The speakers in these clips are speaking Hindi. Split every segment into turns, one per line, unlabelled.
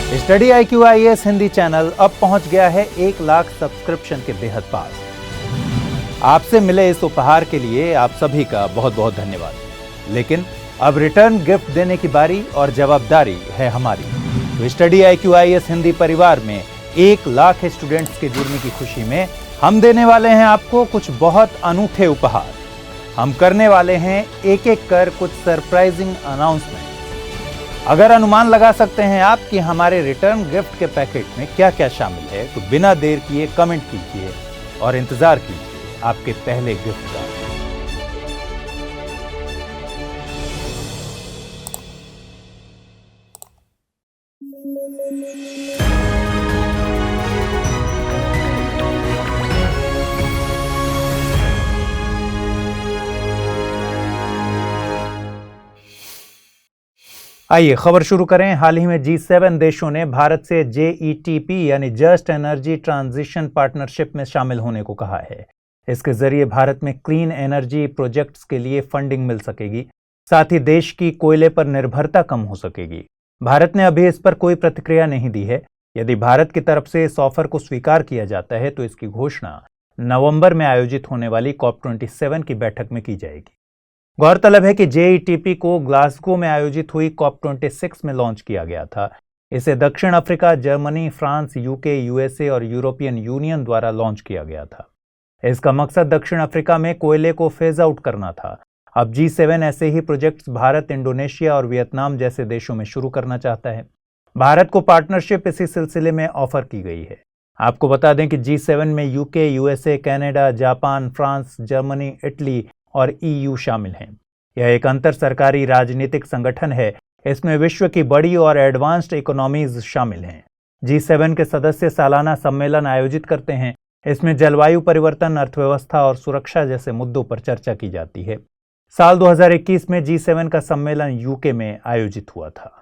Study IQ IAS Hindi channel अब पहुंच गया है 1 लाख सब्सक्रिप्शन के बेहद पास। आपसे मिले इस उपहार के लिए आप सभी का बहुत बहुत धन्यवाद। लेकिन अब रिटर्न गिफ्ट देने की बारी और जवाबदारी है हमारी। तो स्टडी IQ IAS हिंदी परिवार में 1 लाख स्टूडेंट्स के जुड़ने की खुशी में हम देने वाले हैं आपको कुछ बहुत अनूठे उपहार। हम करने वाले हैं एक एक कर कुछ सरप्राइजिंग अनाउंसमेंट। अगर अनुमान लगा सकते हैं आप कि हमारे रिटर्न गिफ्ट के पैकेट में क्या क्या शामिल है, तो बिना देर किए कमेंट कीजिए और इंतजार कीजिए आपके पहले गिफ्ट का। आइए खबर शुरू करें। हाल ही में G7 देशों ने भारत से JETP यानी जस्ट एनर्जी ट्रांजिशन पार्टनरशिप में शामिल होने को कहा है। इसके जरिए भारत में क्लीन एनर्जी प्रोजेक्ट्स के लिए फंडिंग मिल सकेगी, साथ ही देश की कोयले पर निर्भरता कम हो सकेगी। भारत ने अभी इस पर कोई प्रतिक्रिया नहीं दी है। यदि भारत की तरफ से इस ऑफर को स्वीकार किया जाता है तो इसकी घोषणा नवंबर में आयोजित होने वाली COP27 की बैठक में की जाएगी। गौरतलब है कि JETP को ग्लासगो में आयोजित हुई COP26 में लॉन्च किया गया था। इसे दक्षिण Africa, Germany, France, UK, USA और यूरोपियन यूनियन द्वारा लॉन्च किया गया था। इसका मकसद दक्षिण अफ्रीका में कोयले को फेज आउट करना था। अब G7 ऐसे ही प्रोजेक्ट्स भारत, इंडोनेशिया और वियतनाम जैसे देशों में शुरू करना चाहता है। भारत को पार्टनरशिप इसी सिलसिले में ऑफर की गई है। आपको बता दें कि G7 में UK, USA, Canada, Japan, France, Germany, Italy और EU शामिल हैं। यह एक अंतर सरकारी राजनीतिक संगठन है। इसमें विश्व की बड़ी और एडवांस्ड इकोनॉमीज शामिल हैं। G7 के सदस्य सालाना सम्मेलन आयोजित करते हैं। इसमें जलवायु परिवर्तन, अर्थव्यवस्था और सुरक्षा जैसे मुद्दों पर चर्चा की जाती है। साल 2021 में G7 का सम्मेलन UK में आयोजित हुआ था।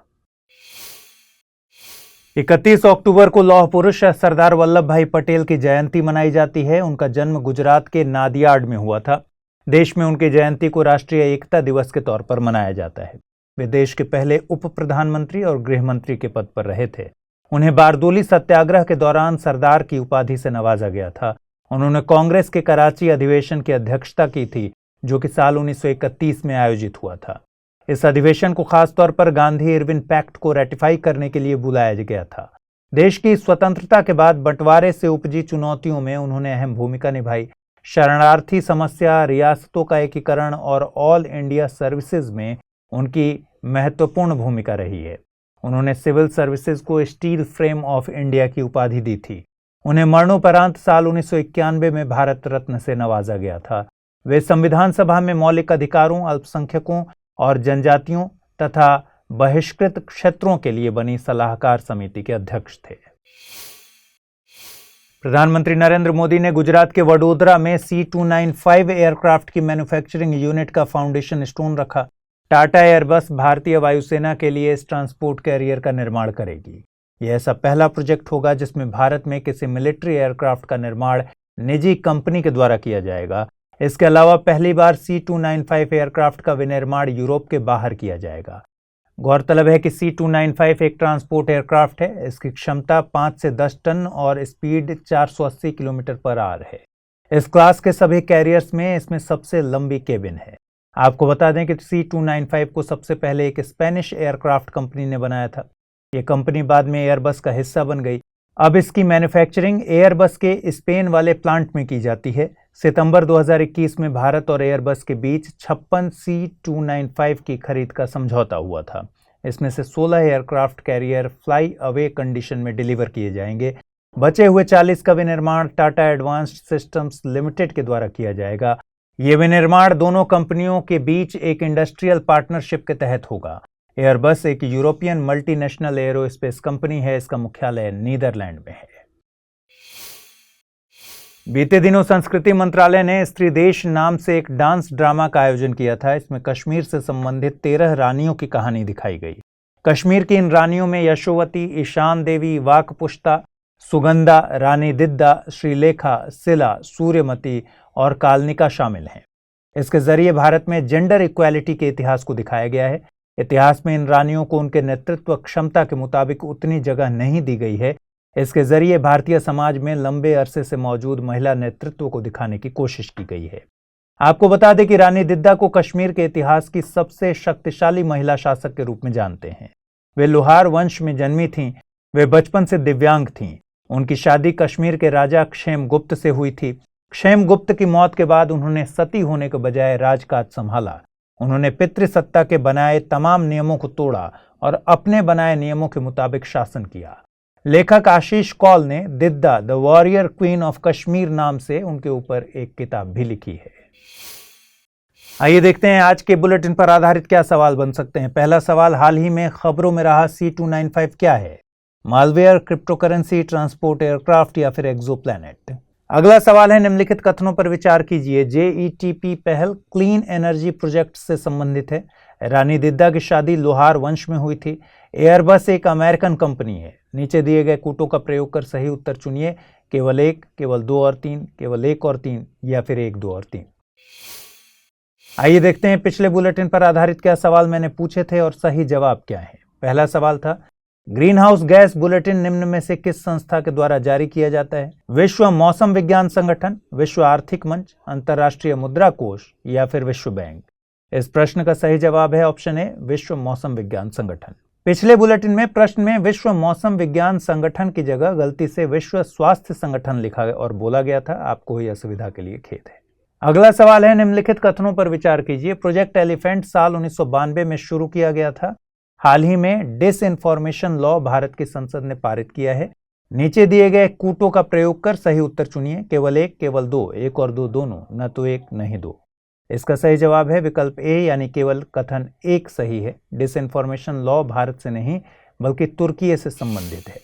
31 अक्टूबर को लौह पुरुष सरदार वल्लभ भाई पटेल की जयंती मनाई जाती है। उनका जन्म गुजरात के नादियाड में हुआ था। देश में उनकी जयंती को राष्ट्रीय एकता दिवस के तौर पर मनाया जाता है। वे देश के पहले उप प्रधानमंत्री और गृह मंत्री के पद पर रहे थे। उन्हें बारदोली सत्याग्रह के दौरान सरदार की उपाधि से नवाजा गया था। उन्होंने कांग्रेस के कराची अधिवेशन की अध्यक्षता की थी, जो कि साल 1931 में आयोजित हुआ था। इस अधिवेशन को खासतौर पर गांधी इरविन पैक्ट को रेटिफाई करने के लिए बुलाया गया था। देश की स्वतंत्रता के बाद बंटवारे से उपजी चुनौतियों में उन्होंने अहम भूमिका निभाई। शरणार्थी समस्या, रियासतों का एकीकरण और ऑल इंडिया सर्विसेज में उनकी महत्वपूर्ण भूमिका रही है। उन्होंने सिविल सर्विसेज को स्टील फ्रेम ऑफ इंडिया की उपाधि दी थी। उन्हें मरणोपरांत साल 1991 में भारत रत्न से नवाजा गया था। वे संविधान सभा में मौलिक अधिकारों, अल्पसंख्यकों और जनजातियों तथा बहिष्कृत क्षेत्रों के लिए बनी सलाहकार समिति के अध्यक्ष थे। प्रधानमंत्री नरेंद्र मोदी ने गुजरात के वडोदरा में C295 एयरक्राफ्ट की मैन्युफैक्चरिंग यूनिट का फाउंडेशन स्टोन रखा। टाटा एयरबस भारतीय वायुसेना के लिए इस ट्रांसपोर्ट कैरियर का निर्माण करेगी। यह ऐसा पहला प्रोजेक्ट होगा जिसमें भारत में किसी मिलिट्री एयरक्राफ्ट का निर्माण निजी कंपनी के द्वारा किया जाएगा। इसके अलावा पहली बार C295 एयरक्राफ्ट का विनिर्माण यूरोप के बाहर किया जाएगा। गौरतलब है कि C295 एक ट्रांसपोर्ट एयरक्राफ्ट है। इसकी क्षमता 5 से 10 टन और स्पीड 480 किलोमीटर पर आवर है। इस क्लास के सभी कैरियर्स में इसमें सबसे लंबी केबिन है। आपको बता दें कि C295 को सबसे पहले एक स्पेनिश एयरक्राफ्ट कंपनी ने बनाया था। ये कंपनी बाद में एयरबस का हिस्सा बन गई। अब इसकी मैन्युफैक्चरिंग एयरबस के स्पेन वाले प्लांट में की जाती है। सितंबर 2021 में भारत और एयरबस के बीच 56 C295 की खरीद का समझौता हुआ था। इसमें से 16 aircraft carrier fly away condition में डिलीवर किए जाएंगे। बचे हुए 40 का विनिर्माण टाटा एडवांस्ड सिस्टम्स लिमिटेड के द्वारा किया जाएगा। ये विनिर्माण दोनों कंपनियों के बीच एक इंडस्ट्रियल पार्टनरशिप के तहत होगा। एयरबस एक यूरोपियन मल्टीनेशनल एरोस्पेस कंपनी है। इसका मुख्यालय नीदरलैंड में है। बीते दिनों संस्कृति मंत्रालय ने स्त्री देश नाम से एक डांस ड्रामा का आयोजन किया था। इसमें कश्मीर से संबंधित 13 रानियों की कहानी दिखाई गई। कश्मीर की इन रानियों में यशोवती, ईशान देवी, वाकपुष्ता, सुगंधा, रानी दिद्दा, श्रीलेखा, सिला, सूर्यमती और कालनिका शामिल हैं। इसके जरिए भारत में जेंडर इक्वालिटी के इतिहास को दिखाया गया है। इतिहास में इन रानियों को उनके नेतृत्व क्षमता के मुताबिक उतनी जगह नहीं दी गई है। इसके जरिए भारतीय समाज में लंबे अरसे से मौजूद महिला नेतृत्व को दिखाने की कोशिश की गई है। आपको बता दें कि रानी दिद्दा को कश्मीर के इतिहास की सबसे शक्तिशाली महिला शासक के रूप में जानते हैं। वे लोहार वंश में जन्मी थीं। वे बचपन से दिव्यांग थीं। उनकी शादी कश्मीर के राजा क्षेमगुप्त से हुई थी। क्षेमगुप्त की मौत के बाद उन्होंने सती होने के बजाय राजकाज संभाला। उन्होंने पितृसत्ता के बनाए तमाम नियमों को तोड़ा और अपने बनाए नियमों के मुताबिक शासन किया। लेखक आशीष कौल ने Didda the warrior queen of Kashmir नाम से उनके ऊपर एक किताब भी लिखी है। आइए देखते हैं आज के बुलेटिन पर आधारित क्या सवाल बन सकते हैं। पहला सवाल, हाल ही में खबरों में रहा C295 क्या है? मालवेयर, क्रिप्टोकरेंसी, ट्रांसपोर्ट एयरक्राफ्ट या फिर एक्सोप्लैनेट? अगला सवाल है, निम्नलिखित कथनों पर विचार कीजिए। JETP पहल क्लीन एनर्जी प्रोजेक्ट से संबंधित है। रानी दिद्दा की शादी लोहार वंश में हुई थी। एयरबस एक अमेरिकन कंपनी है। नीचे दिए गए कूटों का प्रयोग कर सही उत्तर चुनिए। केवल एक, केवल दो और तीन, केवल एक और तीन या फिर एक, दो और तीन। आइए देखते हैं पिछले बुलेटिन पर आधारित क्या सवाल मैंने पूछे थे और सही जवाब क्या है। पहला सवाल था, ग्रीन हाउस गैस बुलेटिन निम्न में से किस संस्था के द्वारा जारी किया जाता है? विश्व मौसम विज्ञान संगठन, विश्व आर्थिक मंच, अंतर्राष्ट्रीय मुद्रा कोष या फिर विश्व बैंक? इस प्रश्न का सही जवाब है ऑप्शन ए, विश्व मौसम विज्ञान संगठन। पिछले बुलेटिन में प्रश्न में विश्व मौसम विज्ञान संगठन की जगह गलती से विश्व स्वास्थ्य संगठन लिखा और बोला गया था। आपको हुई असुविधा के लिए खेद है। अगला सवाल है, निम्नलिखित कथनों पर विचार कीजिए। प्रोजेक्ट एलिफेंट साल 1992 में शुरू किया गया था। हाल ही में डिसइंफॉर्मेशन लॉ भारत की संसद ने पारित किया है। नीचे दिए गए कूटों का प्रयोग कर सही उत्तर चुनिए। केवल एक, केवल दो, एक और दो दोनों, न तो एक न ही दो। इसका सही जवाब है विकल्प ए, यानी केवल कथन एक सही है। डिसइंफॉर्मेशन लॉ भारत से नहीं बल्कि तुर्की से संबंधित है।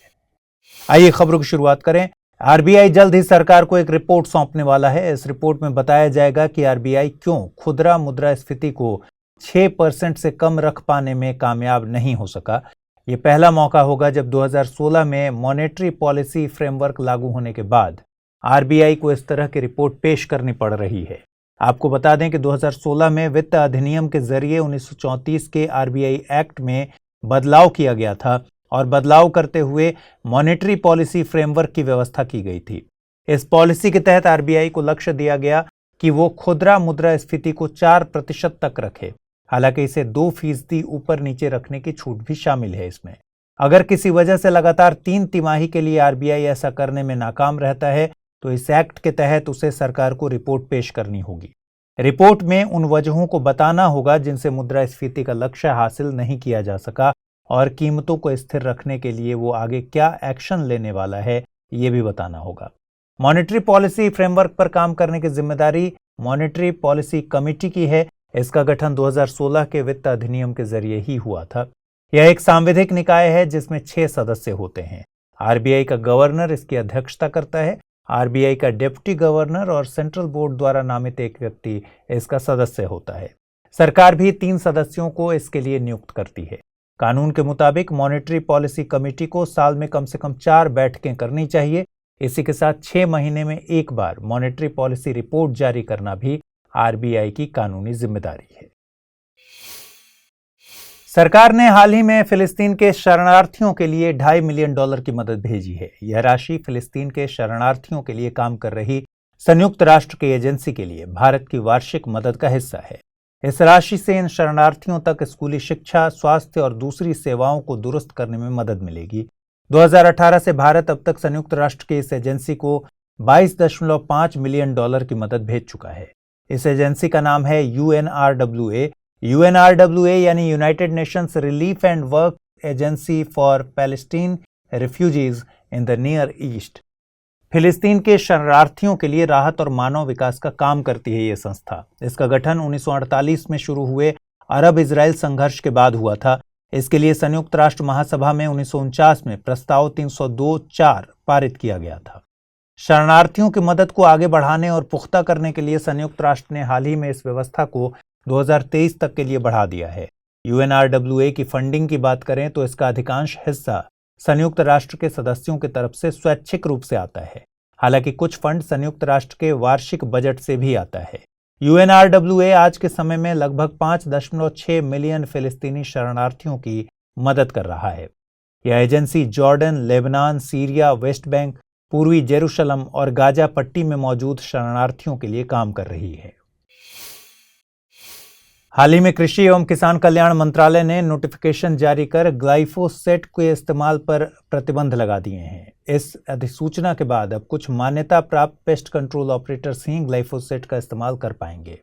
आइए खबरों की शुरुआत करें। आरबीआई जल्द ही सरकार को एक रिपोर्ट सौंपने वाला है। इस रिपोर्ट में बताया जाएगा कि आरबीआई क्यों खुदरा मुद्रास्फीति को 6% से कम रख पाने में कामयाब नहीं हो सका। ये पहला मौका होगा जब 2016 में मॉनेटरी पॉलिसी फ्रेमवर्क लागू होने के बाद आरबीआई को इस तरह की रिपोर्ट पेश करनी पड़ रही है। आपको बता दें कि 2016 में वित्त अधिनियम के जरिए 1934 के आरबीआई एक्ट में बदलाव किया गया था और बदलाव करते हुए मॉनेटरी पॉलिसी फ्रेमवर्क की व्यवस्था की गई थी। इस पॉलिसी के तहत आरबीआई को लक्ष्य दिया गया कि वो खुदरा मुद्रास्फीति को 4% तक रखे। हालांकि इसे 2% ऊपर नीचे रखने की छूट भी शामिल है इसमें। अगर किसी वजह से लगातार 3 तिमाही के लिए आरबीआई ऐसा करने में नाकाम रहता है तो इस एक्ट के तहत उसे सरकार को रिपोर्ट पेश करनी होगी। रिपोर्ट में उन वजहों को बताना होगा जिनसे मुद्रास्फीति का लक्ष्य हासिल नहीं किया जा सका और कीमतों को स्थिर रखने के लिए वो आगे क्या एक्शन लेने वाला है ये भी बताना होगा। मॉनेटरी पॉलिसी फ्रेमवर्क पर काम करने की जिम्मेदारी मॉनेटरी पॉलिसी कमेटी की है। इसका गठन 2016 के वित्त अधिनियम के जरिए ही हुआ था। यह एक सांविधिक निकाय है जिसमें 6 सदस्य होते हैं। आरबीआई का गवर्नर इसकी अध्यक्षता करता है। आरबीआई का डिप्टी गवर्नर और सेंट्रल बोर्ड द्वारा नामित एक व्यक्ति इसका सदस्य होता है। सरकार भी 3 सदस्यों को इसके लिए नियुक्त करती है। कानून के मुताबिक मॉनेटरी पॉलिसी कमेटी को साल में कम से कम 4 बैठकें करनी चाहिए। इसी के साथ 6 महीने में एक बार मॉनेटरी पॉलिसी रिपोर्ट जारी करना भी आरबीआई की कानूनी जिम्मेदारी है। सरकार ने हाल ही में फिलिस्तीन के शरणार्थियों के लिए $2.5 मिलियन की मदद भेजी है। यह राशि फिलिस्तीन के शरणार्थियों के लिए काम कर रही संयुक्त राष्ट्र की एजेंसी के लिए भारत की वार्षिक मदद का हिस्सा है। इस राशि से इन शरणार्थियों तक स्कूली शिक्षा, स्वास्थ्य और दूसरी सेवाओं को दुरुस्त करने में मदद मिलेगी। 2018 से भारत अब तक संयुक्त राष्ट्र की इस एजेंसी को $22.5 मिलियन की मदद भेज चुका है। इस एजेंसी का नाम है UNRWA। UNRWA यानी United Nations relief and work agency for Palestine refugees in the near east. फिलिस्तीन के शरणार्थियों के लिए राहत और मानव विकास का काम करती है ये संस्था। इसका गठन 1948 में शुरू हुए अरब इजराइल संघर्ष के बाद हुआ था। इसके लिए संयुक्त राष्ट्र महासभा में 1949 में प्रस्ताव 302-4 पारित किया गया था। शरणार्थियों की मदद को आगे बढ़ाने और पुख्ता करने के लिए संयुक्त राष्ट्र ने हाल ही में इस व्यवस्था को 2023 तक के लिए बढ़ा दिया है। UNRWA की फंडिंग की बात करें तो इसका अधिकांश हिस्सा संयुक्त राष्ट्र के सदस्यों की तरफ से स्वैच्छिक रूप से आता है। हालांकि कुछ फंड संयुक्त राष्ट्र के वार्षिक बजट से भी आता है। UNRWA आज के समय में लगभग 5.6 मिलियन फिलिस्तीनी शरणार्थियों की मदद कर रहा है। यह agency Jordan, Lebanon, Syria, West Bank, पूर्वी जेरूशलम और गाजा पट्टी में मौजूद शरणार्थियों के लिए काम कर रही है। हाल ही में कृषि एवं किसान कल्याण मंत्रालय ने नोटिफिकेशन जारी कर ग्लाइफोसेट के इस्तेमाल पर प्रतिबंध लगा दिए हैं। इस अधिसूचना के बाद अब कुछ मान्यता प्राप्त पेस्ट कंट्रोल ऑपरेटर्स ही ग्लाइफोसेट का इस्तेमाल कर पाएंगे।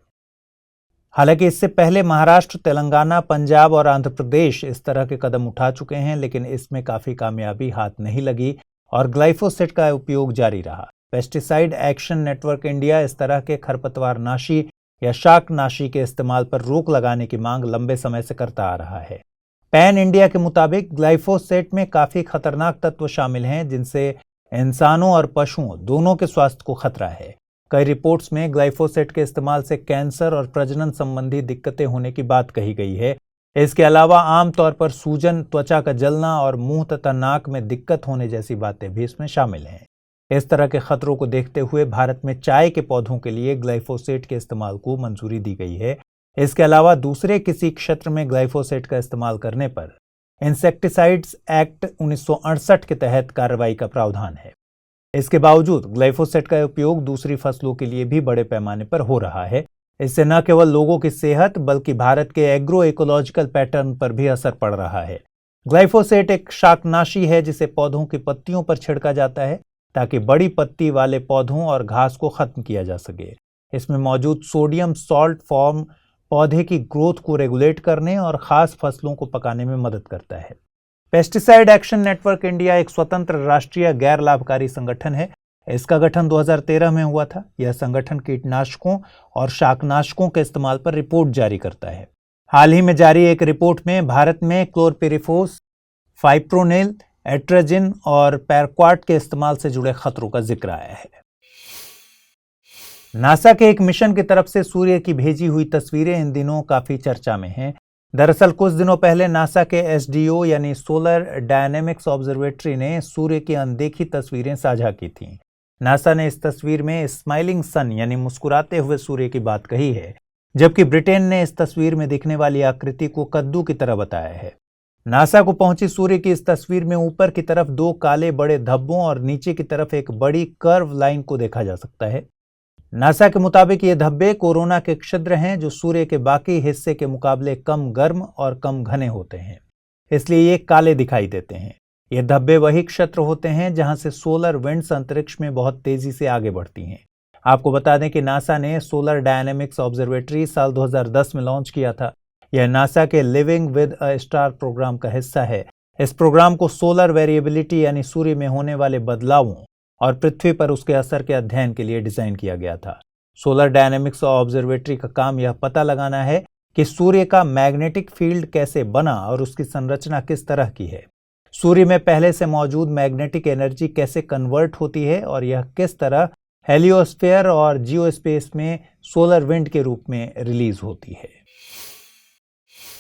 हालांकि इससे पहले महाराष्ट्र, तेलंगाना, पंजाब और आंध्र प्रदेश इस तरह के कदम उठा चुके हैं, लेकिन इसमें काफी कामयाबी हाथ नहीं लगी और ग्लाइफोसेट का उपयोग जारी रहा। पेस्टिसाइड एक्शन नेटवर्क इंडिया इस तरह के खरपतवारनाशी या शाकनाशी के इस्तेमाल पर रोक लगाने की मांग लंबे समय से करता आ रहा है। पैन इंडिया के मुताबिक ग्लाइफोसेट में काफी खतरनाक तत्व शामिल हैं, जिनसे इंसानों और पशुओं दोनों के स्वास्थ्य को खतरा है। कई रिपोर्ट्स में ग्लाइफोसेट के इस्तेमाल से कैंसर और प्रजनन संबंधी दिक्कतें होने की बात कही गई है। इसके अलावा आमतौर पर सूजन, त्वचा का जलना और मुंह तथा नाक में दिक्कत होने जैसी बातें भी इसमें शामिल हैं। इस तरह के खतरों को देखते हुए भारत में चाय के पौधों के लिए ग्लाइफोसेट के इस्तेमाल को मंजूरी दी गई है। इसके अलावा दूसरे किसी क्षेत्र में ग्लाइफोसेट का इस्तेमाल करने पर इंसेक्टिसाइड्स एक्ट 1968 के तहत कार्रवाई का प्रावधान है। इसके बावजूद ग्लाइफोसेट का उपयोग दूसरी फसलों के लिए भी बड़े पैमाने पर हो रहा है। इससे न केवल लोगों की सेहत बल्कि भारत के एग्रो इकोलॉजिकल पैटर्न पर भी असर पड़ रहा है। ग्लाइफोसेट एक शाकनाशी है जिसे पौधों की पत्तियों पर छिड़का जाता है ताकि बड़ी पत्ती वाले पौधों और घास को खत्म किया जा सके। इसमें मौजूद सोडियम सॉल्ट फॉर्म पौधे की ग्रोथ को रेगुलेट करने और खास फसलों को पकाने में मदद करता है। पेस्टिसाइड एक्शन नेटवर्क इंडिया एक स्वतंत्र राष्ट्रीय गैर लाभकारी संगठन है। इसका गठन 2013 में हुआ था। यह संगठन कीटनाशकों और शाकनाशकों के इस्तेमाल पर रिपोर्ट जारी करता है। हाल ही में जारी एक रिपोर्ट में भारत में क्लोरपिरिफोस, फाइप्रोनेल, एट्राजिन और पैरक्वाट के इस्तेमाल से जुड़े खतरों का जिक्र आया है। नासा के एक मिशन की तरफ से सूर्य की भेजी हुई तस्वीरें इन दिनों काफी चर्चा में हैं। दरअसल कुछ दिनों पहले नासा के SDO यानी सोलर डायनेमिक्स ऑब्जर्वेटरी ने सूर्य की अनदेखी तस्वीरें साझा की थीं। नासा ने इस तस्वीर में स्माइलिंग सन यानी मुस्कुराते हुए सूर्य की बात कही है, जबकि ब्रिटेन ने इस तस्वीर में दिखने वाली आकृति को कद्दू की तरह बताया है। नासा को पहुंची सूर्य की इस तस्वीर में ऊपर की तरफ दो काले बड़े धब्बों और नीचे की तरफ एक बड़ी कर्व लाइन को देखा जा सकता है। नासा के मुताबिक ये धब्बे कोरोना के छिद्र हैं जो सूर्य के बाकी हिस्से के मुकाबले कम गर्म और कम घने होते हैं, इसलिए ये काले दिखाई देते हैं। ये धब्बे वही क्षेत्र होते हैं जहां से सोलर विंड्स अंतरिक्ष में बहुत तेजी से आगे बढ़ती हैं। आपको बता दें कि नासा ने सोलर डायनेमिक्स ऑब्जर्वेटरी साल 2010 में लॉन्च किया था। यह नासा के living with a star program का हिस्सा है। इस प्रोग्राम को सोलर वेरिएबिलिटी यानी सूर्य में होने वाले बदलावों और पृथ्वी पर उसके असर के अध्ययन के लिए डिजाइन किया गया था। सोलर डायनेमिक्स ऑब्जर्वेटरी का काम यह पता लगाना है कि सूर्य का मैग्नेटिक फील्ड कैसे बना और उसकी संरचना किस तरह की है। सूर्य में पहले से मौजूद मैग्नेटिक एनर्जी कैसे कन्वर्ट होती है और यह किस तरह हेलियोस्फीयर और जियोस्पेस में सोलर विंड के रूप में रिलीज होती है।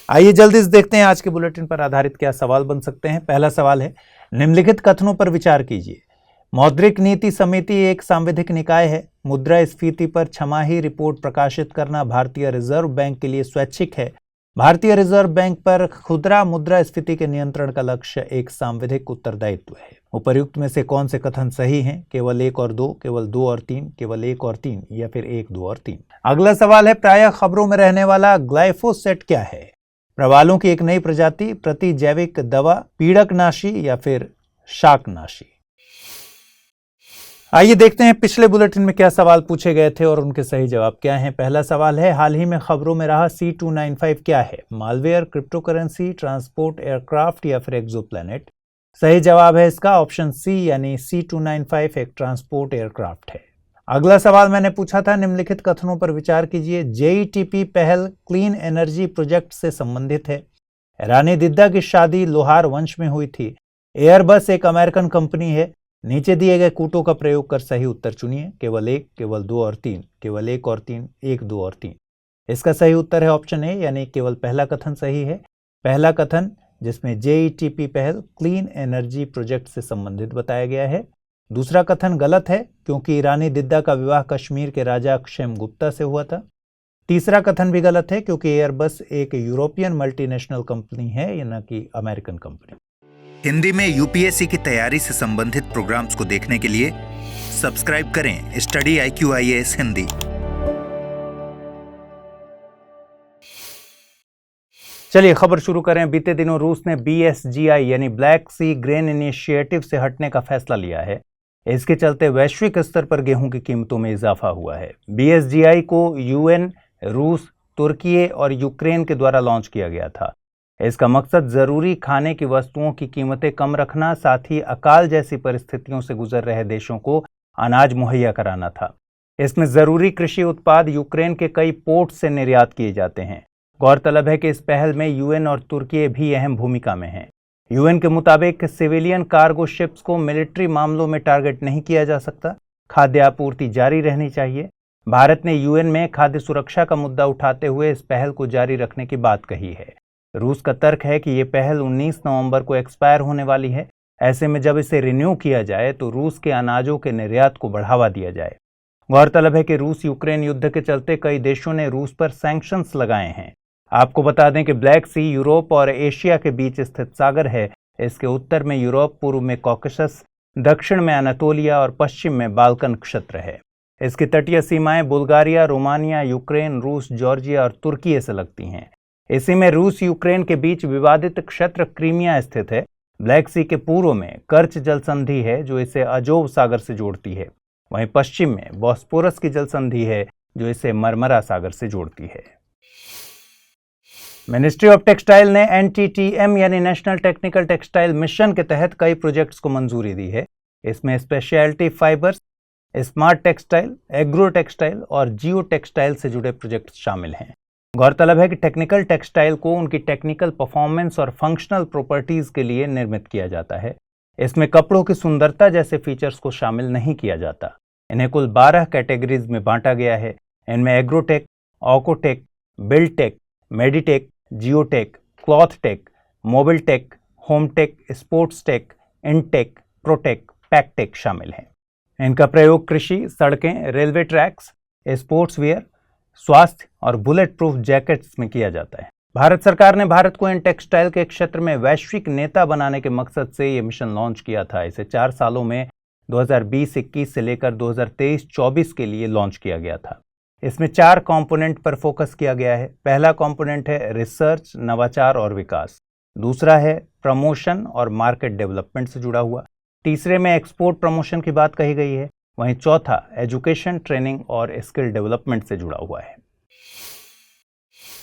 आइए जल्दी से देखते हैं आज के बुलेटिन पर आधारित क्या सवाल बन सकते हैं। पहला सवाल है, निम्नलिखित कथनों पर विचार कीजिए। मौद्रिक नीति समिति एक सांविधिक निकाय है। मुद्रास्फीति पर छमाही रिपोर्ट प्रकाशित करना भारतीय रिजर्व बैंक के लिए स्वैच्छिक है। भारतीय रिजर्व बैंक पर खुदरा मुद्रास्फीति के नियंत्रण का लक्ष्य एक सांविधिक उत्तरदायित्व है। उपर्युक्त में से कौन से कथन सही हैं? केवल 1 और 2, केवल 2 और 3, केवल 1 और 3 या फिर 1, 2 और 3। अगला सवाल है, प्रायः खबरों में रहने वाला ग्लाइफोसेट क्या है? प्रवालों की एक नई प्रजाति, प्रतिजैविक दवा, पीड़कनाशी या फिर शाकनाशी? आइए देखते हैं पिछले बुलेटिन में क्या सवाल पूछे गए थे और उनके सही जवाब क्या हैं। पहला सवाल है, हाल ही में खबरों में रहा C295 क्या है? मालवेयर, क्रिप्टोकरेंसी, ट्रांसपोर्ट एयरक्राफ्ट या फिर एक्सोप्लैनेट? सही जवाब है इसका ऑप्शन सी यानी C295 एक ट्रांसपोर्ट एयरक्राफ्ट है। अगला सवाल मैंने पूछा था, निम्नलिखित कथनों पर विचार कीजिए। JETP पहल क्लीन एनर्जी प्रोजेक्ट से संबंधित है। रानी दिद्दा की शादी लोहार वंश में हुई थी। एयरबस एक अमेरिकन कंपनी है। नीचे दिए गए कूटों का प्रयोग कर सही उत्तर चुनिए। केवल 1, केवल 2 और 3, केवल 1 और 3, 1, 2 और 3। इसका सही उत्तर है ऑप्शन ए यानी केवल पहला कथन सही है। पहला कथन जिसमें JETP पहल क्लीन एनर्जी प्रोजेक्ट से संबंधित बताया गया है। दूसरा कथन गलत है क्योंकि रानी दिद्दा का विवाह कश्मीर के राजा क्षेम गुप्ता से हुआ था। तीसरा कथन भी गलत है क्योंकि एयरबस एक यूरोपियन मल्टीनेशनल कंपनी है, न कि अमेरिकन कंपनी।
हिंदी में यूपीएससी की तैयारी से संबंधित प्रोग्राम्स को देखने के लिए सब्सक्राइब करें स्टडी IQ IAS हिंदी।
चलिए खबर शुरू करें। बीते दिनों रूस ने BSGI यानी ब्लैक सी ग्रेन इनिशिएटिव से हटने का फैसला लिया है। इसके चलते वैश्विक स्तर पर गेहूं की कीमतों में इजाफा हुआ है। BSGI को UN, रूस, तुर्की और यूक्रेन के द्वारा लॉन्च किया गया था। इसका मकसद जरूरी खाने की वस्तुओं की कीमतें कम रखना, साथ ही अकाल जैसी परिस्थितियों से गुजर रहे देशों को अनाज मुहैया कराना था। इसमें जरूरी कृषि उत्पाद यूक्रेन के कई पोर्ट से निर्यात किए जाते हैं। गौरतलब है कि इस पहल में UN और तुर्की भी अहम भूमिका में हैं। UN के मुताबिक सिविलियन कार्गो शिप्स को मिलिट्री मामलों में टारगेट नहीं किया जा सकता। खाद्य आपूर्ति जारी रहनी चाहिए। भारत ने UN में खाद्य सुरक्षा का मुद्दा उठाते हुए इस पहल को जारी रखने की बात कही है। रूस का तर्क है कि ये पहल 19 नवंबर को एक्सपायर होने वाली है। ऐसे में जब इसे रिन्यू किया जाए तो रूस के अनाजों के निर्यात को बढ़ावा दिया जाए। गौरतलब है कि रूस यूक्रेन युद्ध के चलते कई देशों ने रूस पर सैंक्शंस लगाए हैं। आपको बता दें कि ब्लैक सी यूरोप और एशिया के बीच स्थित सागर है। इसके उत्तर में यूरोप, पूर्व में कॉकेसस, दक्षिण में अनातोलिया और पश्चिम में बाल्कन क्षेत्र है। इसकी तटीय सीमाएं बुल्गारिया, रोमानिया, यूक्रेन, रूस, जॉर्जिया और तुर्की से लगती हैं। इसी में रूस यूक्रेन के बीच विवादित क्षेत्र क्रीमिया स्थित है। ब्लैक सी के पूर्व में कर्च जल संधि है जो इसे अजोव सागर से जोड़ती है। वहीं पश्चिम में बॉस्पोरस की जल संधि है जो इसे मरमरा सागर से जोड़ती है। मिनिस्ट्री ऑफ टेक्सटाइल ने NTTM यानी नेशनल टेक्निकल टेक्सटाइल मिशन के तहत कई प्रोजेक्ट्स को मंजूरी दी है। इसमें speciality fibres, smart textile, agro textile और जियो टेक्सटाइल से जुड़े प्रोजेक्ट शामिल हैं। गौरतलब है कि टेक्निकल टेक्सटाइल को उनकी टेक्निकल परफॉर्मेंस और फंक्शनल प्रॉपर्टीज के लिए निर्मित किया जाता है। इसमें कपड़ों की सुंदरता जैसे फीचर्स को शामिल नहीं किया जाता। इन्हें कुल 12 कैटेगरीज में बांटा गया है। इनमें agrotech, oekotech, buildtech, meditech, geotech, cloth tech, mobile tech, home tech, sports tech, इनटेक, प्रोटेक, पैकटेक शामिल हैं। इनका प्रयोग कृषि, सड़कें, रेलवे ट्रैक्स, स्पोर्ट्स वियर, स्वास्थ्य और बुलेट प्रूफ जैकेट्स में किया जाता है। भारत सरकार ने भारत को इन टेक्सटाइल के क्षेत्र में वैश्विक नेता बनाने के मकसद से ये मिशन लॉन्च किया था। इसे 4 सालों में 2020-21 से लेकर 2023-24 के लिए लॉन्च किया गया था। इसमें 4 कंपोनेंट पर फोकस किया गया है। पहला कंपोनेंट है रिसर्च, नवाचार और विकास। दूसरा है प्रमोशन और मार्केट डेवलपमेंट से जुड़ा हुआ। तीसरे में एक्सपोर्ट प्रमोशन की बात कही गई है। वहीं चौथा एजुकेशन, ट्रेनिंग और स्किल डेवलपमेंट से जुड़ा हुआ है।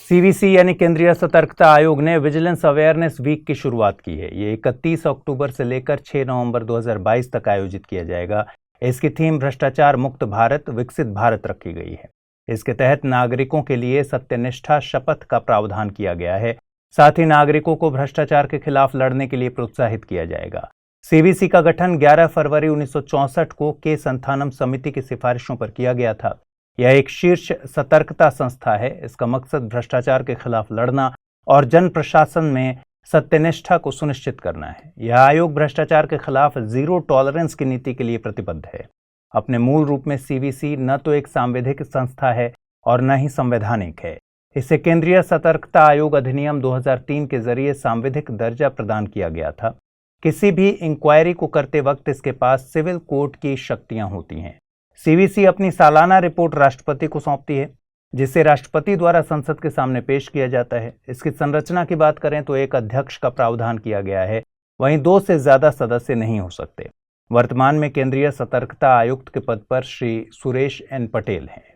CVC यानी केंद्रीय सतर्कता आयोग ने विजिलेंस अवेयरनेस वीक की शुरुआत की है। ये 31 अक्टूबर से लेकर 6 नवंबर 2022 तक आयोजित किया जाएगा। इसकी थीम भ्रष्टाचार मुक्त भारत, विकसित भारत रखी गई है। इसके तहत नागरिकों के लिए सत्यनिष्ठा शपथ का प्रावधान किया गया है। साथ ही नागरिकों को भ्रष्टाचार के खिलाफ लड़ने के लिए प्रोत्साहित किया जाएगा। CVC का गठन 11 फरवरी 1964 को के संथानम समिति की सिफारिशों पर किया गया था। यह एक शीर्ष सतर्कता संस्था है। इसका मकसद भ्रष्टाचार के खिलाफ लड़ना और जन प्रशासन में सत्यनिष्ठा को सुनिश्चित करना है। यह आयोग भ्रष्टाचार के खिलाफ जीरो टॉलरेंस की नीति के लिए प्रतिबद्ध है। अपने मूल रूप में CVC न तो एक सांविधिक संस्था है और न ही संवैधानिक है। इसे केंद्रीय सतर्कता आयोग अधिनियम 2003 के जरिए सांविधिक दर्जा प्रदान किया गया था। किसी भी इंक्वायरी को करते वक्त इसके पास सिविल कोर्ट की शक्तियां होती हैं। CVC अपनी सालाना रिपोर्ट राष्ट्रपति को सौंपती है, जिसे राष्ट्रपति द्वारा संसद के सामने पेश किया जाता है। इसकी संरचना की बात करें तो एक अध्यक्ष का प्रावधान किया गया है। वहीं 2 से ज्यादा सदस्य नहीं हो सकते। वर्तमान में केंद्रीय सतर्कता आयुक्त के पद पर श्री सुरेश N पटेल हैं।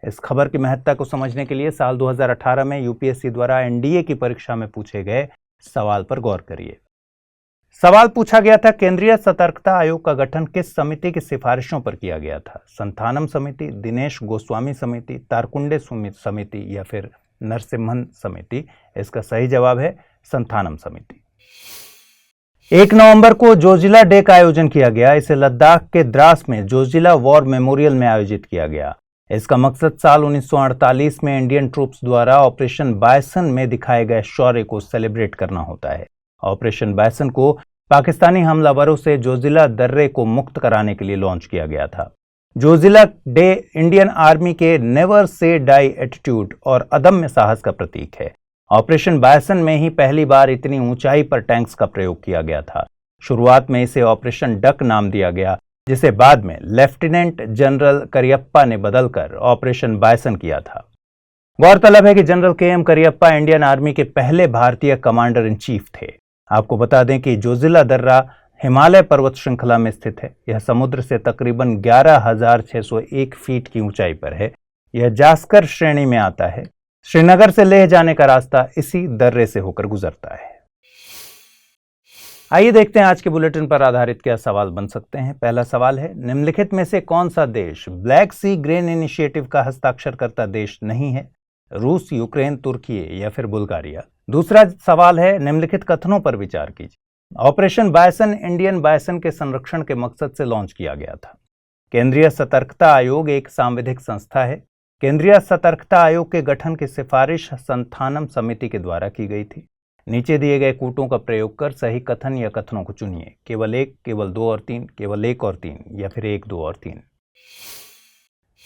इस खबर की महत्ता को समझने के लिए साल 2018 में UPSC द्वारा NDA की परीक्षा में पूछे गए सवाल पर गौर करिए। सवाल पूछा गया था, केंद्रीय सतर्कता आयोग का गठन किस समिति की सिफारिशों पर किया गया था? संथानम समिति, दिनेश गोस्वामी समिति, तारकुंडे समिति या फिर नरसिम्हन समिति? इसका सही जवाब है संथानम समिति। 1 नवंबर को जोजिला डे का आयोजन किया गया। इसे लद्दाख के द्रास में जोजिला वॉर मेमोरियल में आयोजित किया गया। इसका मकसद साल 1948 में इंडियन ट्रूप्स द्वारा ऑपरेशन बायसन में दिखाए गए शौर्य को सेलिब्रेट करना होता है। ऑपरेशन बायसन को पाकिस्तानी हमलावरों से जोजिला दर्रे को मुक्त कराने के लिए लॉन्च किया गया था। जोजिला डे इंडियन आर्मी के नेवर से डाई एटीट्यूड और अदम्य साहस का प्रतीक है। ऑपरेशन बायसन में ही पहली बार इतनी ऊंचाई पर टैंक्स का प्रयोग किया गया था। शुरुआत में इसे ऑपरेशन डक नाम दिया गया, जिसे बाद में लेफ्टिनेंट जनरल करियप्पा ने बदलकर ऑपरेशन बायसन किया था। गौरतलब है कि general KM. Cariappa Indian army के पहले भारतीय कमांडर इन चीफ थे। आपको बता दें कि जोजिला दर्रा हिमालय पर्वत श्रृंखला में स्थित है। यह समुद्र से तकरीबन 11,601 फीट की ऊंचाई पर है। यह जास्कर श्रेणी में आता है। श्रीनगर से लेह जाने का रास्ता इसी दर्रे से होकर गुजरता है। आइए देखते हैं आज के बुलेटिन पर आधारित क्या सवाल बन सकते हैं। पहला सवाल है, निम्नलिखित में से कौन सा देश ब्लैक सी ग्रेन इनिशिएटिव का हस्ताक्षरकर्ता देश नहीं है? रूस, यूक्रेन, तुर्की या फिर बुल्गारिया। दूसरा सवाल है, निम्नलिखित कथनों पर विचार कीजिए। ऑपरेशन बायसन इंडियन बायसन के संरक्षण के मकसद से लॉन्च किया गया था। केंद्रीय सतर्कता आयोग एक सांविधिक संस्था है। केंद्रीय सतर्कता आयोग के गठन की सिफारिश संस्थानम समिति के द्वारा की गई थी। नीचे दिए गए कूटों का प्रयोग कर सही कथन या कथनों को चुनिए। केवल एक, केवल दो और तीन, केवल एक और तीन या फिर एक, दो और तीन।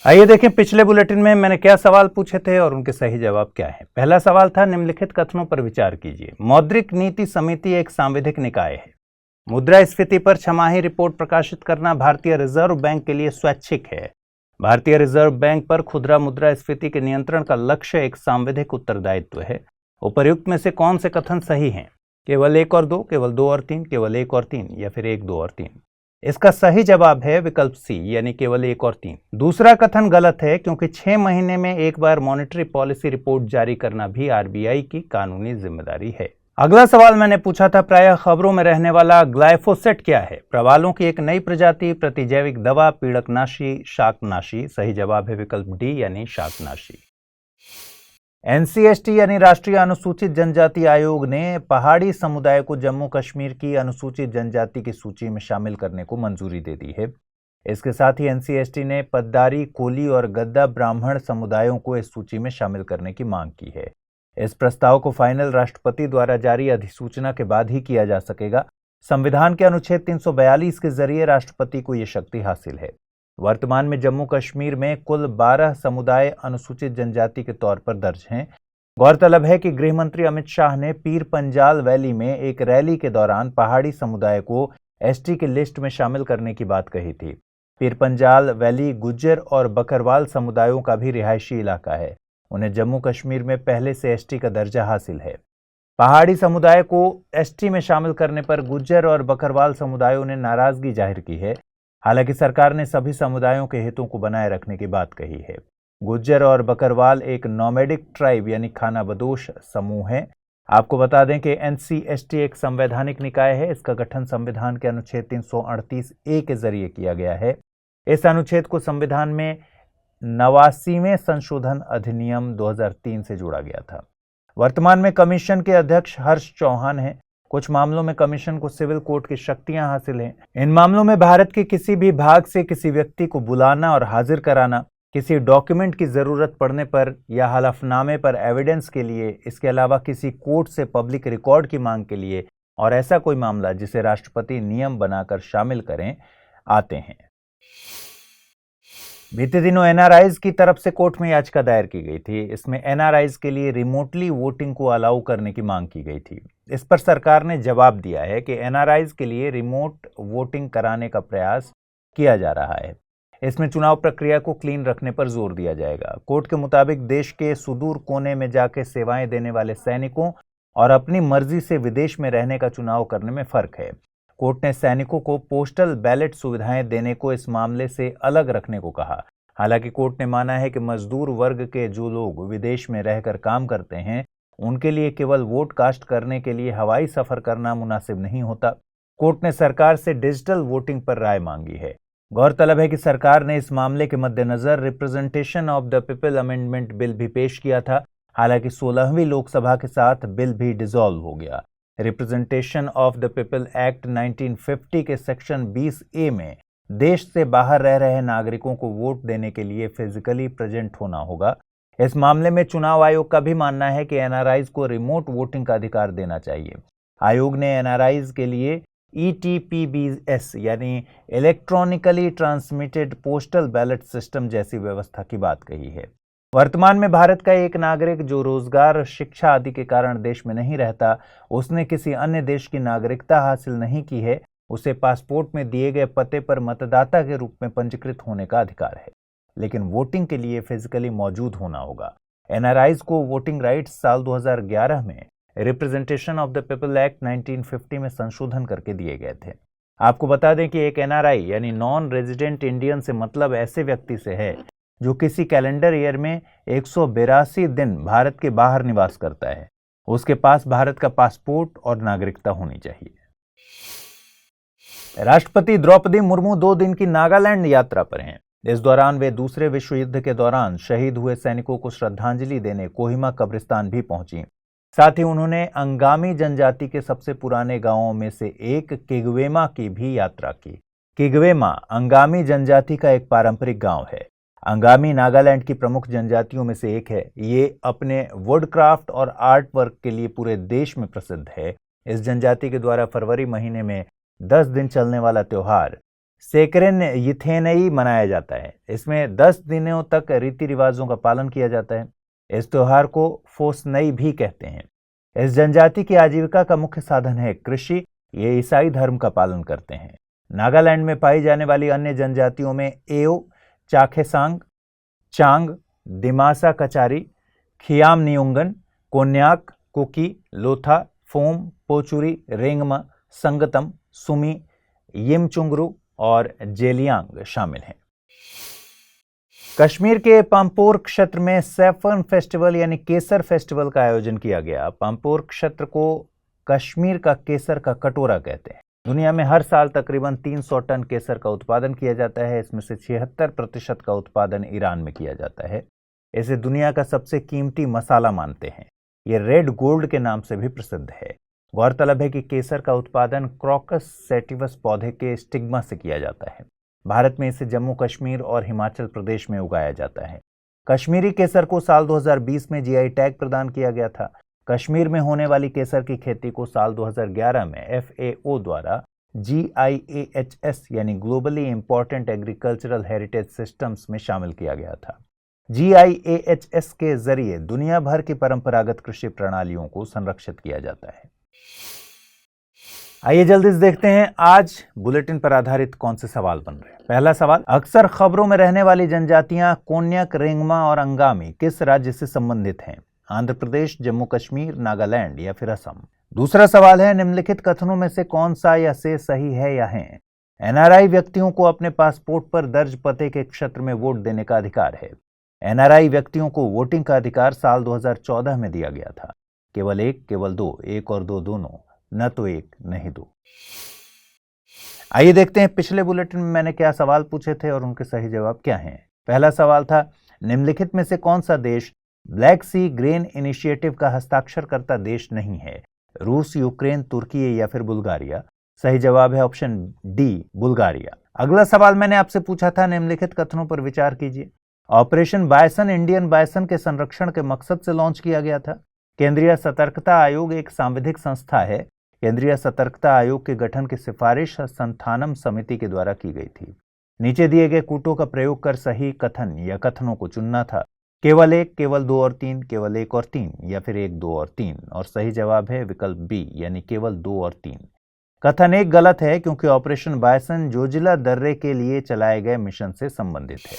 आइए देखें पिछले बुलेटिन में मैंने क्या सवाल पूछे थे और उनके सही जवाब क्या है। पहला सवाल था, निम्नलिखित कथनों पर विचार कीजिए। मौद्रिक नीति समिति एक सांविधिक निकाय है। मुद्रास्फीति पर छमाही रिपोर्ट प्रकाशित करना भारतीय रिजर्व बैंक के लिए स्वैच्छिक है। भारतीय रिजर्व बैंक पर खुदरा मुद्रास्फीति के नियंत्रण का लक्ष्य एक सांविधिक उत्तरदायित्व है। उपर्युक्त में से कौन से कथन सही हैं? केवल एक और दो, केवल दो और तीन, केवल एक और तीन या फिर एक, दो और तीन। इसका सही जवाब है विकल्प सी, यानी केवल एक और तीन। दूसरा कथन गलत है, क्योंकि 6 महीने में एक बार मॉनेटरी पॉलिसी रिपोर्ट जारी करना भी आरबीआई की कानूनी जिम्मेदारी है। अगला सवाल मैंने पूछा था, प्रायः खबरों में रहने वाला ग्लाइफोसेट क्या है? प्रवालों की एक नई प्रजाति, प्रतिजैविक दवा, पीड़कनाशी, शाकनाशी। सही जवाब है विकल्प डी, यानी शाकनाशी। एनसीएसटी यानी राष्ट्रीय अनुसूचित जनजाति आयोग ने पहाड़ी समुदाय को जम्मू कश्मीर की अनुसूचित जनजाति की सूची में शामिल करने को मंजूरी दे दी है। इसके साथ ही एनसीएसटी ने पद्दारी, कोली और गद्दा ब्राह्मण समुदायों को इस सूची में शामिल करने की मांग की है। इस प्रस्ताव को फाइनल राष्ट्रपति द्वारा जारी अधिसूचना के बाद ही किया जा सकेगा। संविधान के अनुच्छेद 342 के जरिए राष्ट्रपति को यह शक्ति हासिल है। वर्तमान में जम्मू कश्मीर में कुल 12 समुदाय अनुसूचित जनजाति के तौर पर दर्ज हैं। गौरतलब है कि गृह मंत्री अमित शाह ने पीर पंजाल वैली में एक रैली के दौरान पहाड़ी समुदाय को एसटी की लिस्ट में शामिल करने की बात कही थी। पीर पंजाल वैली गुज्जर और बकरवाल समुदायों का भी रिहायशी इलाका है। उन्हें जम्मू कश्मीर में पहले से एसटी का दर्जा हासिल है। पहाड़ी समुदाय को एसटी में शामिल करने पर गुज्जर और बकरवाल समुदायों ने नाराजगी जाहिर की है। हालांकि सरकार ने सभी समुदायों के हितों को बनाए रखने की बात कही है। गुज्जर और बकरवाल एक नोमैडिक ट्राइब यानी खानाबदोश समूह है। आपको बता दें कि एनसीएसटी एक संवैधानिक निकाय है। इसका गठन संविधान के अनुच्छेद 338A के जरिए किया गया है। इस अनुच्छेद को संविधान में 89वें संशोधन अधिनियम 2003 से जोड़ा गया था। वर्तमान में कमीशन के अध्यक्ष हर्ष चौहान हैं। कुछ मामलों में कमीशन को सिविल कोर्ट की शक्तियां हासिल हैं। इन मामलों में भारत के किसी भी भाग से किसी व्यक्ति को बुलाना और हाजिर कराना, किसी डॉक्यूमेंट की जरूरत पड़ने पर या हलफनामे पर एविडेंस के लिए, इसके अलावा किसी कोर्ट से पब्लिक रिकॉर्ड की मांग के लिए और ऐसा कोई मामला जिसे राष्ट्रपति नियम बनाकर शामिल करें, आते हैं। बीते दिनों एनआरआईज की तरफ से कोर्ट में याचिका दायर की गई थी। इसमें एनआरआईज के लिए रिमोटली वोटिंग को अलाउ करने की मांग की गई थी। इस पर सरकार ने जवाब दिया है कि एनआरआईज के लिए रिमोट वोटिंग कराने का प्रयास किया जा रहा है। इसमें चुनाव प्रक्रिया को क्लीन रखने पर जोर दिया जाएगा। कोर्ट के मुताबिक देश के सुदूर कोने में जाके सेवाएं देने वाले सैनिकों और अपनी मर्जी से विदेश में रहने का चुनाव करने में फर्क है। कोर्ट ने सैनिकों को पोस्टल बैलेट सुविधाएं देने को इस मामले से अलग रखने को कहा। हालांकि कोर्ट ने माना है कि मजदूर वर्ग के जो लोग विदेश में रहकर काम करते हैं, उनके लिए केवल वोट कास्ट करने के लिए हवाई सफर करना मुनासिब नहीं होता। कोर्ट ने सरकार से डिजिटल वोटिंग पर राय मांगी है। गौरतलब है कि सरकार ने इस मामले के मद्देनजर representation of the people amendment bill भी पेश किया था। हालांकि 16वीं लोकसभा के साथ बिल भी डिसॉल्व हो गया। Representation of the people act 1950 के सेक्शन 20A में देश से बाहर रह रहे नागरिकों को वोट देने के लिए फिजिकली प्रेजेंट होना होगा। इस मामले में चुनाव आयोग का भी मानना है कि एनआरआईज को रिमोट वोटिंग का अधिकार देना चाहिए। आयोग ने एनआरआईज के लिए ETPBS यानी electronically transmitted postal ballot system जैसी व्यवस्था की बात कही है। वर्तमान में भारत का एक नागरिक जो रोजगार, शिक्षा आदि के कारण देश में नहीं रहता, उसने किसी अन्य देश की नागरिकता हासिल नहीं की है, उसे पासपोर्ट में दिए गए पते पर मतदाता के रूप में पंजीकृत होने का अधिकार है, लेकिन वोटिंग के लिए फिजिकली मौजूद होना होगा। NRIs को वोटिंग राइट्स साल 2011 में representation of the people act 1950 में संशोधन करके दिए गए थे। आपको बता दें कि एक NRI यानी नॉन रेजिडेंट इंडियन से मतलब ऐसे व्यक्ति से है जो किसी कैलेंडर ईयर में 182 दिन भारत के बाहर निवास करता है। उसके पास भारत का पासपोर्ट और नागरिकता होनी चाहिए। राष्ट्रपति द्रौपदी मुर्मू 2 दिन की नागालैंड यात्रा पर हैं। इस दौरान वे दूसरे विश्व युद्ध के दौरान शहीद हुए सैनिकों को श्रद्धांजलि देने कोहिमा कब्रिस्तान भी पहुंची। साथ ही उन्होंने अंगामी जनजाति के सबसे पुराने गांवों में से एक किगवेमा की भी यात्रा की। किगवेमा अंगामी जनजाति का एक पारंपरिक गांव है। अंगामी नागालैंड की प्रमुख जनजातियों में से एक है। ये अपने वुडक्राफ्ट और आर्ट वर्क के लिए पूरे देश में प्रसिद्ध है। इस जनजाति के द्वारा फरवरी महीने में 10 दिन चलने वाला त्योहार सेकरेन यिथेनई मनाया जाता है। इसमें 10 दिनों तक रीति रिवाजों का पालन किया जाता है। इस त्योहार को फोसनई भी कहते हैं। इस जनजाति की आजीविका का मुख्य साधन है कृषि। ये ईसाई धर्म का पालन करते हैं। नागालैंड में पाई जाने वाली अन्य जनजातियों में एओ, चाखेसांग, चांग, दिमासा कचारी, खियामनियुंगन, कोन्याक, कुकी, लोथा, फोम, पोचुरी, रेंगमा, संगतम, सुमी, यिमचुंगरू और जेलियांग शामिल हैं। कश्मीर के पाम्पोर क्षेत्र में सैफरन फेस्टिवल यानी केसर फेस्टिवल का आयोजन किया गया। पाम्पोर क्षेत्र को कश्मीर का केसर का कटोरा कहते हैं। दुनिया में हर साल तकरीबन 300 टन केसर का उत्पादन किया जाता है। इसमें से 76% का उत्पादन ईरान में किया जाता है। इसे दुनिया का सबसे कीमती मसाला मानते हैं। ये रेड गोल्ड के नाम से भी प्रसिद्ध है। गौरतलब है कि केसर का उत्पादन क्रॉकस सैटिवस पौधे के स्टिग्मा से किया जाता है। भारत में इसे जम्मू कश्मीर और हिमाचल प्रदेश में उगाया जाता है। कश्मीरी केसर को साल 2020 में GI टैग प्रदान किया गया था। कश्मीर में होने वाली केसर की खेती को साल 2011 में FAO द्वारा GIAHS यानी globally important agricultural heritage systems में शामिल किया गया था। GIAHS के जरिए दुनिया भर की परंपरागत कृषि प्रणालियों को संरक्षित किया जाता है। आइए जल्दी से देखते हैं आज बुलेटिन पर आधारित कौन से सवाल बन रहे हैं। पहला सवाल, अक्सर खबरों में रहने वाली जनजातियां कोन्याक, रेंगमा और अंगामी किस राज्य से संबंधित हैं? आंध्र प्रदेश, जम्मू कश्मीर, नागालैंड या फिर असम? दूसरा सवाल है, निम्नलिखित कथनों में से कौन सा या से सही है या है? NRI व्यक्तियों को अपने पासपोर्ट पर दर्ज पते के क्षेत्र में वोट देने का अधिकार है। NRI व्यक्तियों को वोटिंग का अधिकार साल 2014 में दिया गया था। केवल एक, केवल दो, एक और दो दोनों, न तो एक नहीं दो। आइए देखते हैं पिछले बुलेटिन में मैंने क्या सवाल पूछे थे और उनके सही जवाब क्या हैं। पहला सवाल था, निम्नलिखित में से कौन सा देश ब्लैक सी ग्रेन इनिशिएटिव का हस्ताक्षरकर्ता देश नहीं है? रूस, यूक्रेन, तुर्की या फिर बुल्गारिया? सही जवाब है ऑप्शन डी, बुल्गारिया। अगला सवाल मैंने आपसे पूछा था, निम्नलिखित कथनों पर विचार कीजिए। ऑपरेशन बायसन इंडियन बायसन के संरक्षण के मकसद से लॉन्च किया गया था। केंद्रीय सतर्कता आयोग एक सांविधिक संस्था है। केंद्रीय सतर्कता आयोग के गठन की सिफारिश संथानम समिति के द्वारा की गई थी। नीचे दिए गए कूटों का प्रयोग कर सही कथन या कथनों को चुनना था। केवल एक, केवल दो और तीन, केवल एक और तीन या फिर एक, दो और तीन। और सही जवाब है विकल्प बी यानी केवल 2 और 3। कथन एक गलत है क्योंकि ऑपरेशन बायसन जोजिला दर्रे के लिए चलाए गए मिशन से संबंधित है।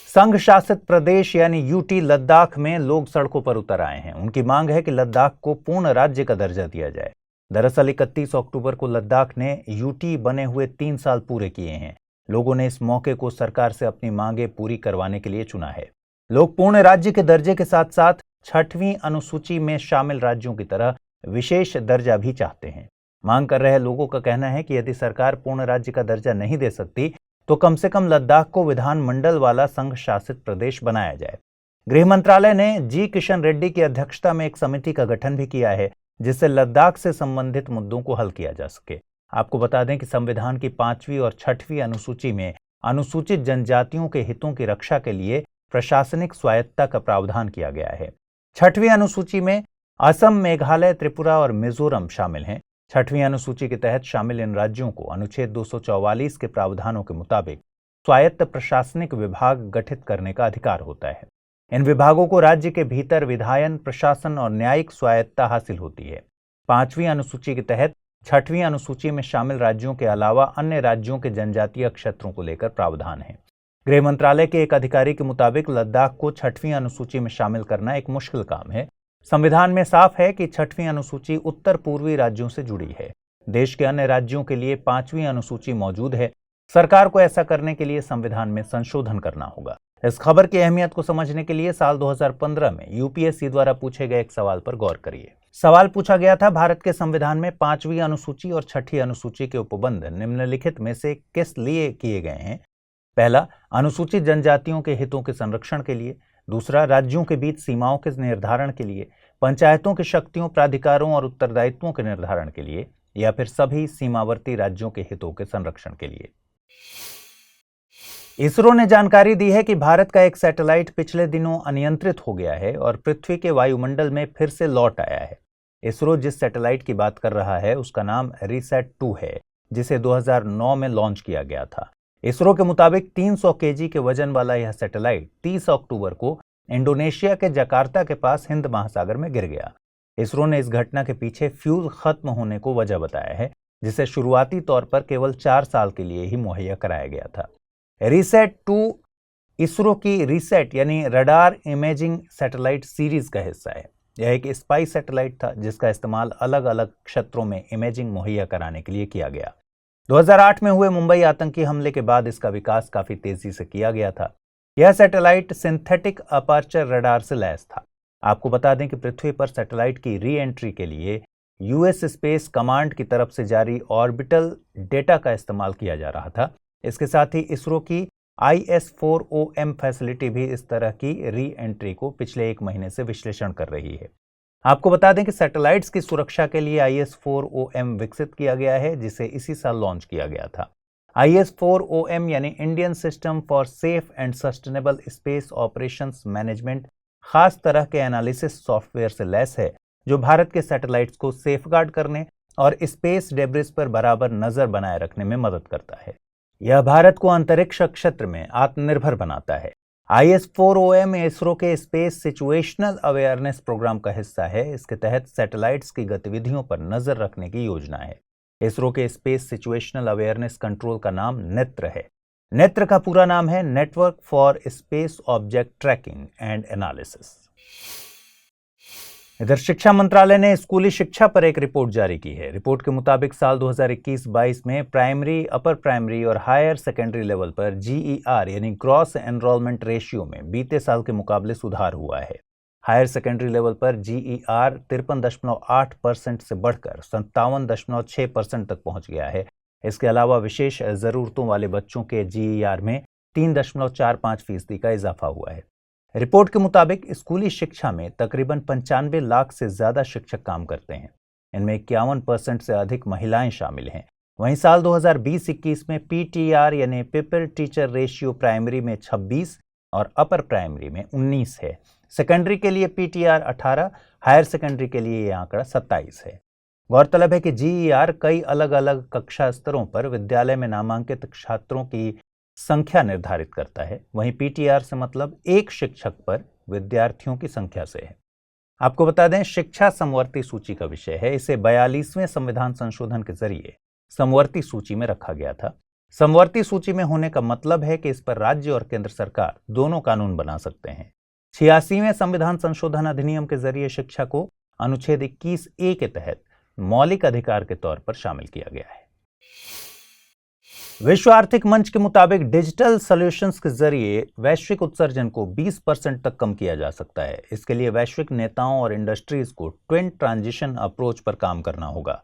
संघ शासित प्रदेश यानी यूटी लद्दाख में लोग सड़कों पर उतर आए हैं। उनकी मांग है कि लद्दाख को पूर्ण राज्य का दर्जा दिया जाए। दरअसल 31 अक्टूबर को लद्दाख ने यूटी बने हुए 3 साल पूरे किए हैं। लोगों ने इस मौके को सरकार से अपनी मांगें पूरी करवाने के लिए चुना है। लोग पूर्ण राज्य के दर्जे के साथ साथ 6वीं अनुसूची में शामिल राज्यों की तरह विशेष दर्जा भी चाहते हैं। मांग कर रहे लोगों का कहना है कि यदि सरकार पूर्ण राज्य का दर्जा नहीं दे सकती तो कम से कम लद्दाख को विधानमंडल वाला संघ शासित प्रदेश बनाया जाए। गृह मंत्रालय ने जी किशन रेड्डी की अध्यक्षता में एक समिति का गठन भी किया है जिससे लद्दाख से संबंधित मुद्दों को हल किया जा सके। आपको बता दें कि संविधान की 5वीं और 6वीं अनुसूची में अनुसूचित जनजातियों के हितों की रक्षा के लिए प्रशासनिक स्वायत्तता का प्रावधान किया गया है। 6वीं अनुसूची में असम, मेघालय, त्रिपुरा और मिजोरम शामिल हैं। 6वीं अनुसूची के तहत शामिल इन राज्यों को अनुच्छेद 244 के प्रावधानों के मुताबिक स्वायत्त प्रशासनिक विभाग गठित करने का अधिकार होता है। इन विभागों को राज्य के भीतर विधायन, प्रशासन और न्यायिक स्वायत्तता हासिल होती है। 5वीं अनुसूची के तहत 6वीं अनुसूची में शामिल राज्यों के अलावा अन्य राज्यों के जनजातीय क्षेत्रों को लेकर प्रावधान है। गृह मंत्रालय के एक अधिकारी के मुताबिक लद्दाख को 6वीं अनुसूची में शामिल करना एक मुश्किल काम है। संविधान में साफ है कि 6वीं अनुसूची उत्तर पूर्वी राज्यों से जुड़ी है। देश के अन्य राज्यों के लिए 5वीं अनुसूची मौजूद है। सरकार को ऐसा करने के लिए संविधान में संशोधन करना होगा। इस खबर की अहमियत को समझने के लिए साल 2015 में यूपीएससी द्वारा पूछे गए एक सवाल पर गौर करिए। सवाल पूछा गया था, भारत के संविधान में 5वीं अनुसूची और 6ठी अनुसूची के उपबंध निम्नलिखित में से किस लिए किए गए हैं? पहला, अनुसूचित जनजातियों के हितों के संरक्षण के लिए। दूसरा, राज्यों के बीच सीमाओं के निर्धारण के लिए। पंचायतों की शक्तियों, प्राधिकारों और उत्तरदायित्वों के निर्धारण के लिए। या फिर सभी सीमावर्ती राज्यों के हितों के संरक्षण के लिए। इसरो ने जानकारी दी है कि भारत का एक सैटेलाइट पिछले दिनों अनियंत्रित हो गया है और पृथ्वी के वायुमंडल में फिर से लौट आया है। इसरो जिस सैटेलाइट की बात कर रहा है उसका नाम रिसैट-2 है, जिसे 2009 में लॉन्च किया गया था। इसरो के मुताबिक 300 केजी के वजन वाला यह सैटेलाइट 30 अक्टूबर को इंडोनेशिया के जकार्ता के पास हिंद महासागर में गिर गया। इसरो ने इस घटना के पीछे फ्यूल खत्म होने को वजह बताया है, जिसे शुरुआती तौर पर केवल 4 साल के लिए ही मुहैया कराया गया था। रिसैट-2 इसरो की रिसैट यानी रडार इमेजिंग सैटेलाइट सीरीज का हिस्सा है। यह एक स्पाई सैटेलाइट था जिसका इस्तेमाल अलग अलग क्षेत्रों में इमेजिंग मुहैया कराने के लिए किया गया। 2008 में हुए मुंबई आतंकी हमले के बाद इसका विकास काफी तेजी से किया गया था। यह सैटेलाइट सिंथेटिक अपर्चर रडार से लैस था। आपको बता दें कि पृथ्वी पर सैटेलाइट की री एंट्री के लिए यूएस स्पेस कमांड की तरफ से जारी ऑर्बिटल डेटा का इस्तेमाल किया जा रहा था। इसके साथ ही इसरो की IS-4OM फैसिलिटी भी इस तरह की री एंट्री को पिछले 1 महीने से विश्लेषण कर रही है। आपको बता दें कि सैटेलाइट्स की सुरक्षा के लिए IS-4OM विकसित किया गया है, जिसे इसी साल लॉन्च किया गया था। IS-4OM यानी Indian system for safe and sustainable space operations management खास तरह के एनालिसिस सॉफ्टवेयर से लैस है, जो भारत के सैटेलाइट्स को सेफगार्ड करने और स्पेस डेब्रिस पर बराबर नजर बनाए रखने में मदद करता है। यह भारत को अंतरिक्ष क्षेत्र में आत्मनिर्भर बनाता है। IS-4OM इसरो के स्पेस सिचुएशनल अवेयरनेस प्रोग्राम का हिस्सा है। इसके तहत सैटेलाइट्स की गतिविधियों पर नजर रखने की योजना है। इसरो के स्पेस सिचुएशनल अवेयरनेस कंट्रोल का नाम नेत्र है। नेत्र का पूरा नाम है network for space object tracking and analysis. इधर शिक्षा मंत्रालय ने स्कूली शिक्षा पर एक रिपोर्ट जारी की है। रिपोर्ट के मुताबिक साल 2021-22 में प्राइमरी, अपर प्राइमरी और हायर सेकेंडरी लेवल पर GER यानी ग्रॉस एनरोलमेंट रेशियो में बीते साल के मुकाबले सुधार हुआ है। हायर सेकेंडरी लेवल पर GER 53.8% से बढ़कर 57.6% तक पहुंच गया है। इसके अलावा विशेष जरूरतों वाले बच्चों के GER में 3.45% का इजाफा हुआ है। रिपोर्ट के मुताबिक स्कूली शिक्षा में तकरीबन 95 लाख से ज्यादा शिक्षक काम करते हैं। इनमें 51% से अधिक महिलाएं शामिल हैं। वहीं साल 2020-21 में PTR यानी पीपल टीचर रेशियो प्राइमरी में 26 और अपर प्राइमरी में 19 है। सेकेंडरी के लिए PTR 18, हायर सेकेंडरी के लिए यह आंकड़ा 27 है। गौरतलब है कि GER कई अलग अलग कक्षा स्तरों पर विद्यालय में नामांकित छात्रों की संख्या निर्धारित करता है। वहीं PTR से मतलब एक शिक्षक पर विद्यार्थियों की संख्या से है। आपको बता दें, शिक्षा समवर्ती सूची का विषय है। इसे 42वें संविधान संशोधन के जरिए समवर्ती सूची में रखा गया था। समवर्ती सूची में होने का मतलब है कि इस पर राज्य और केंद्र सरकार दोनों कानून बना सकते हैं। 86वें संविधान संशोधन अधिनियम के जरिए शिक्षा को अनुच्छेद 21A के तहत मौलिक अधिकार के तौर पर शामिल किया गया है। विश्व आर्थिक मंच के मुताबिक डिजिटल सॉल्यूशंस के जरिए वैश्विक उत्सर्जन को 20% तक कम किया जा सकता है। इसके लिए वैश्विक नेताओं और इंडस्ट्रीज को ट्विन ट्रांजिशन अप्रोच पर काम करना होगा।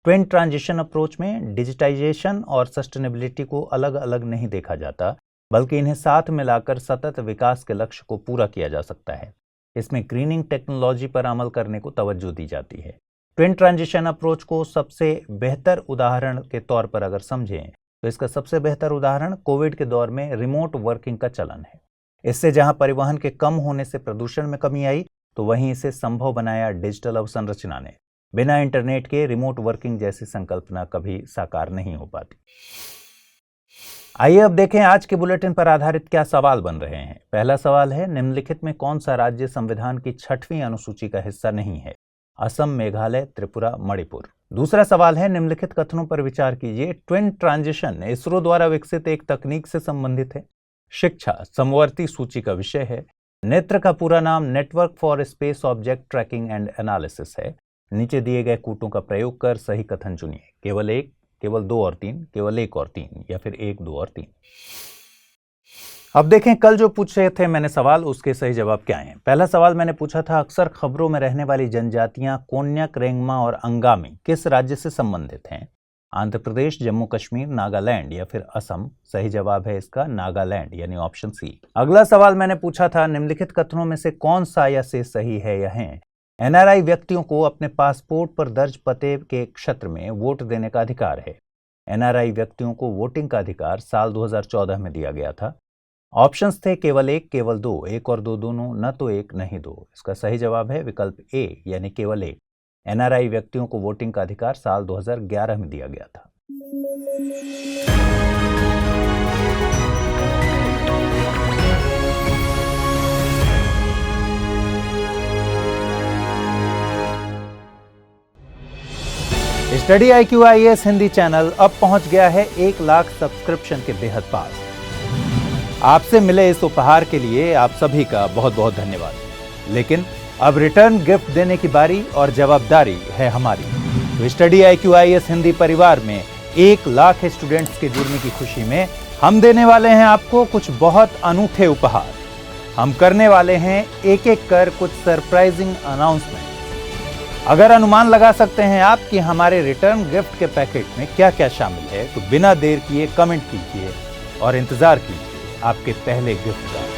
ट्विन ट्रांजिशन अप्रोच में डिजिटाइजेशन और सस्टेनेबिलिटी को अलग अलग नहीं देखा जाता, बल्कि इन्हें साथ मिलाकर सतत विकास के लक्ष्य को पूरा किया जा सकता है। इसमें ग्रीनिंग टेक्नोलॉजी पर अमल करने को तवज्जो दी जाती है। ट्विन ट्रांजिशन अप्रोच को सबसे बेहतर उदाहरण के तौर पर अगर समझें तो इसका सबसे बेहतर उदाहरण कोविड के दौर में रिमोट वर्किंग का चलन है। इससे जहां परिवहन के कम होने से प्रदूषण में कमी आई, तो वहीं इसे संभव बनाया डिजिटल अवसंरचना ने। बिना इंटरनेट के रिमोट वर्किंग जैसी संकल्पना कभी साकार नहीं हो पाती। आइए अब देखें आज के बुलेटिन पर आधारित क्या सवाल बन रहे हैं। पहला सवाल है, निम्नलिखित में कौन सा राज्य संविधान की 6वीं अनुसूची का हिस्सा नहीं है? असम, मेघालय, त्रिपुरा, मणिपुर। दूसरा सवाल है, निम्नलिखित कथनों पर विचार कीजिए। ट्विन ट्रांजिशन इसरो द्वारा विकसित एक तकनीक से संबंधित है। शिक्षा समवर्ती सूची का विषय है। नेत्र का पूरा नाम network for space object tracking and analysis है। नीचे दिए गए कूटों का प्रयोग कर सही कथन चुनिए। केवल 1, केवल 2 और 3, केवल 1 और 3, या फिर 1, 2 और 3। अब देखें कल जो पूछे थे मैंने सवाल, उसके सही जवाब क्या हैं। पहला सवाल मैंने पूछा था, अक्सर खबरों में रहने वाली जनजातियां कोन्याक, रेंगमा और अंगामी किस राज्य से संबंधित हैं? आंध्र प्रदेश, जम्मू कश्मीर, नागालैंड या फिर असम। सही जवाब है इसका नागालैंड, यानी ऑप्शन सी। अगला सवाल मैंने पूछा था, निम्नलिखित कथनों में से कौन सा या से सही है या है? एनआरआई व्यक्तियों को अपने पासपोर्ट पर दर्ज पते के क्षेत्र में वोट देने का अधिकार है। एनआरआई व्यक्तियों को वोटिंग का अधिकार साल 2014 में दिया गया था। ऑप्शंस थे केवल 1, केवल 2, 1 और 2 दोनों, न तो 1 नहीं 2। इसका सही जवाब है विकल्प ए, यानी केवल 1। एनआरआई व्यक्तियों को वोटिंग का अधिकार साल 2011 में दिया गया था। Study IQ IAS Hindi channel अब पहुंच गया है 1 लाख सब्सक्रिप्शन के बेहद पास। आपसे मिले इस उपहार के लिए आप सभी का बहुत बहुत धन्यवाद। लेकिन अब रिटर्न गिफ्ट देने की बारी और जवाबदारी है हमारी। तो स्टडी IQ IAS हिंदी परिवार में 1 लाख स्टूडेंट्स के जुड़ने की खुशी में हम देने वाले हैं आपको कुछ बहुत अनूठे उपहार। हम करने वाले हैं एक एक कर कुछ सरप्राइजिंग अनाउंसमेंट। अगर अनुमान लगा सकते हैं आप कि हमारे रिटर्न गिफ्ट के पैकेट में क्या क्या शामिल है, तो बिना देर किए कमेंट कीजिए और इंतजार कीजिए आपके पहले गिफ्ट का।